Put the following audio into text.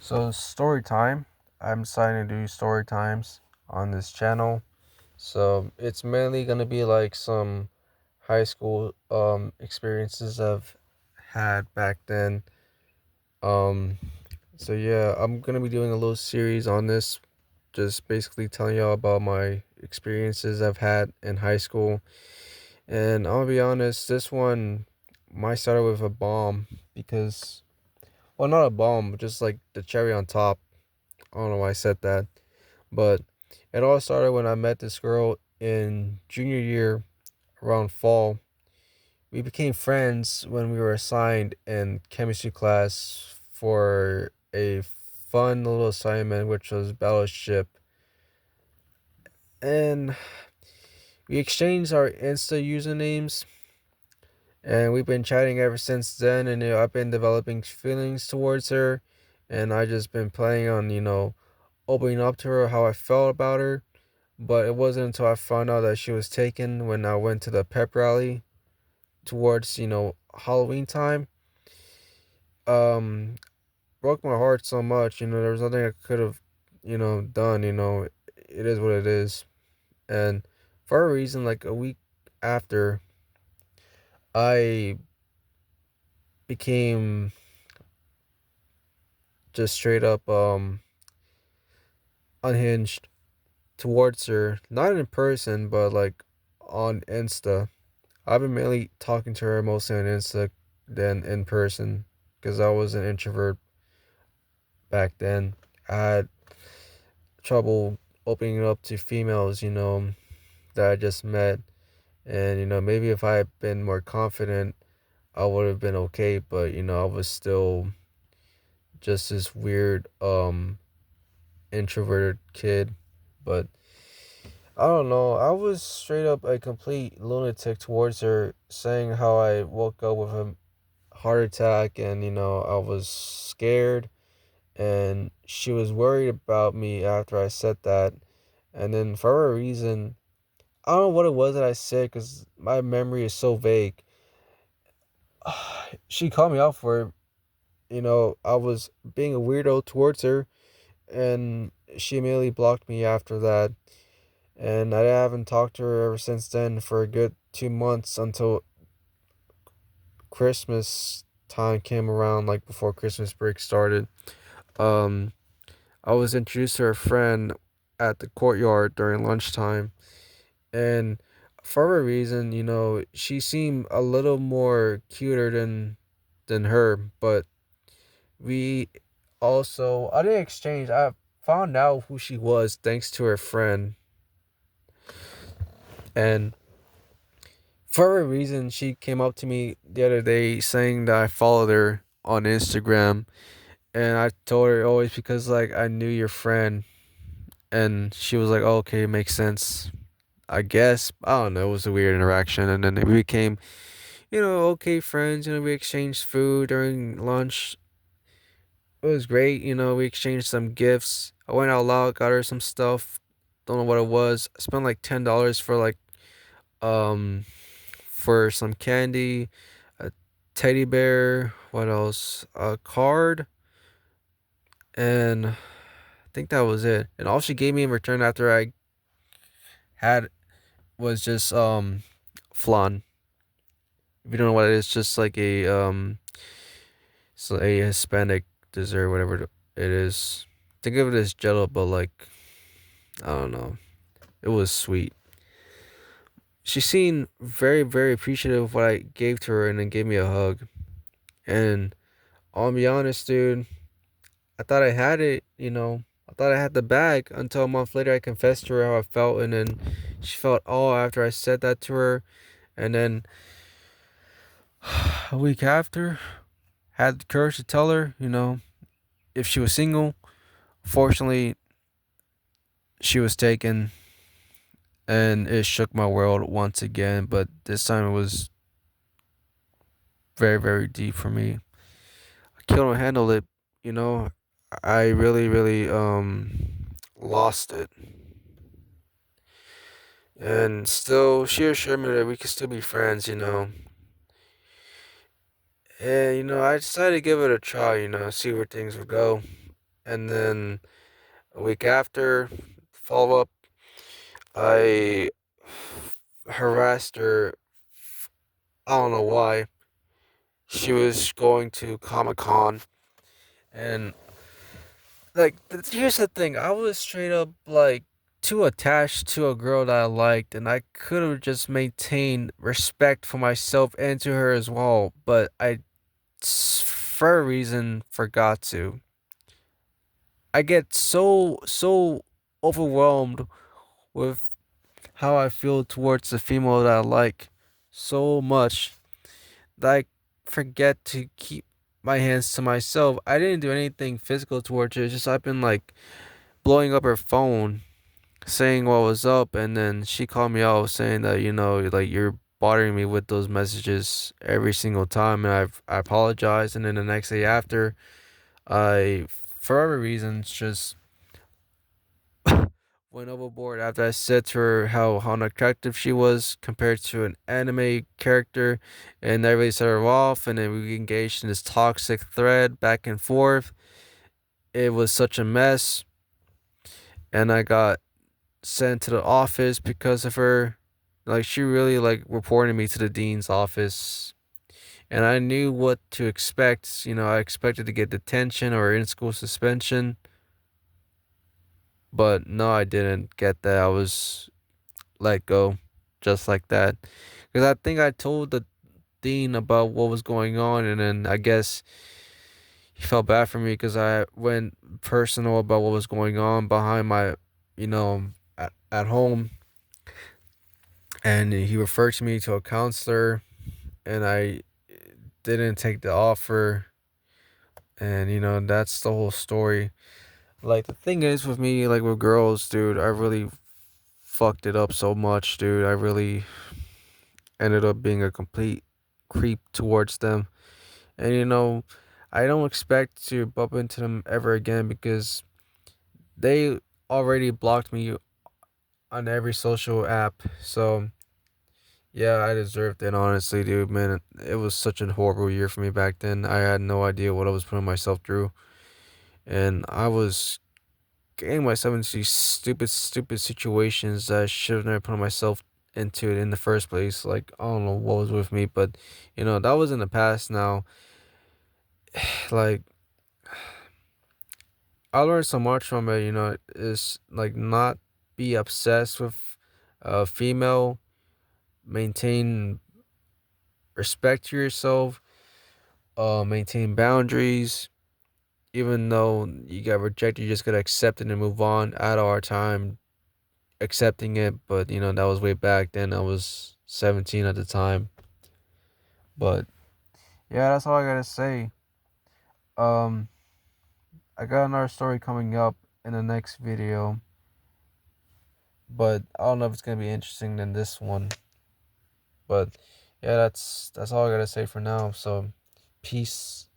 So story time. I'm deciding to do story times on this channel. So it's mainly gonna be like some high school experiences I've had back then. Um so yeah, I'm gonna be doing a little series on this, just basically telling y'all about my experiences I've had in high school. And I'll be honest, this one might start with a bomb because, well, not a bomb, but just like the cherry on top. I don't know why I said that. But it all started when I met this girl in junior year around fall. We became friends when we were assigned in chemistry class for a fun little assignment, which was battleship. And we exchanged our Insta usernames, and we've been chatting ever since then. And I've been developing feelings towards her, and I just been planning on opening up to her how I felt about her. But it wasn't until I found out that she was taken when I went to the pep rally towards, Halloween time. Um, Broke my heart so much. There was nothing I could have, done. It is what it is. And for a reason, like a week after, I became just straight up unhinged towards her. Not in person, but like on Insta. I've been mainly talking to her mostly on Insta than in person because I was an introvert back then. I had trouble opening up to females, that I just met. And, maybe if I had been more confident, I would have been okay. But, I was still just this weird, introverted kid. But I don't know. I was straight up a complete lunatic towards her, saying how I woke up with a heart attack and, I was scared and she was worried about me after I said that. And then for a reason, I don't know what it was that I said because my memory is so vague. She called me out for it. I was being a weirdo towards her, and she immediately blocked me after that. And I haven't talked to her ever since then for a good 2 months until Christmas time came around, like before Christmas break started. Um, I was introduced to her friend at the courtyard during lunchtime, and for a reason, she seemed a little more cuter than her, but we also I didn't exchange. I found out who she was thanks to her friend, and for a reason, she came up to me the other day saying that I followed her on Instagram, and I told her always because like I knew your friend, and she was like, oh, "Okay, makes sense." I guess I don't know. It was a weird interaction, and then we became, okay friends. We exchanged food during lunch. It was great. We exchanged some gifts. I went out loud, got her some stuff. Don't know what it was. I spent like $10 for um for some candy, a teddy bear. What else? A card, and I think that was it. And all she gave me in return after I had was just flan. If you don't know what it is, just like it's a Hispanic dessert, whatever it is. Think of it as Jello, but like I don't know. It was sweet. She seemed very, very appreciative of what I gave to her, and then gave me a hug. And I'll be honest, dude, I thought I had it. I thought I had the bag until a month later. I confessed to her how I felt, and then she felt all after I said that to her. And then a week after, had the courage to tell her, if she was single. Fortunately, she was taken, and it shook my world once again. But this time it was very, very deep for me. I couldn't handle it, you know. I really, really lost it. And still she assured me that we could still be friends. And I decided to give it a try, see where things would go. and then a week after, follow up, I harassed her. I don't know why. She was going to Comic Con, and like, here's the thing. I was straight up like too attached to a girl that I liked, and I could have just maintained respect for myself and to her as well, but I, for a reason, forgot to. I get so overwhelmed with how I feel towards the female that I like so much that I forget to keep my hands to myself. I didn't do anything physical towards her. It's just I've been like blowing up her phone, saying what was up, and then she called me out saying that like you're bothering me with those messages every single time, and I apologized, and then the next day after, I for whatever reasons just went overboard after I said to her how unattractive she was compared to an anime character, and that really set her off. And then we engaged in this toxic thread back and forth. It was such a mess, and I got sent to the office because of her. Like she really like reported me to the dean's office, and I knew what to expect. I expected to get detention or in school suspension, but no, I didn't get that. I was let go just like that. Because I think I told the dean about what was going on, and then I guess he felt bad for me because I went personal about what was going on behind my, at home, and he referred to me to a counselor, and I didn't take the offer, and that's the whole story. Like the thing is with me, like with girls, dude, I really fucked it up so much, dude. I really ended up being a complete creep towards them. And I don't expect to bump into them ever again because they already blocked me on every social app. So yeah, I deserved it, honestly, dude. Man, it was such a horrible year for me back then. I had no idea what I was putting myself through, and I was getting myself into these stupid situations that I should have never put myself into it in the first place. Like I don't know what was with me, but that was in the past now. Like I learned so much from it. Is like not be obsessed with a female, maintain respect to yourself, maintain boundaries. Even though you got rejected, you just gotta accept it and move on. Out of our time accepting it, but that was way back then. I was 17 at the time. But yeah, that's all I gotta say. Um, I got another story coming up in the next video, but I don't know if it's gonna be interesting than this one. But yeah, that's all I gotta say for now. So, peace.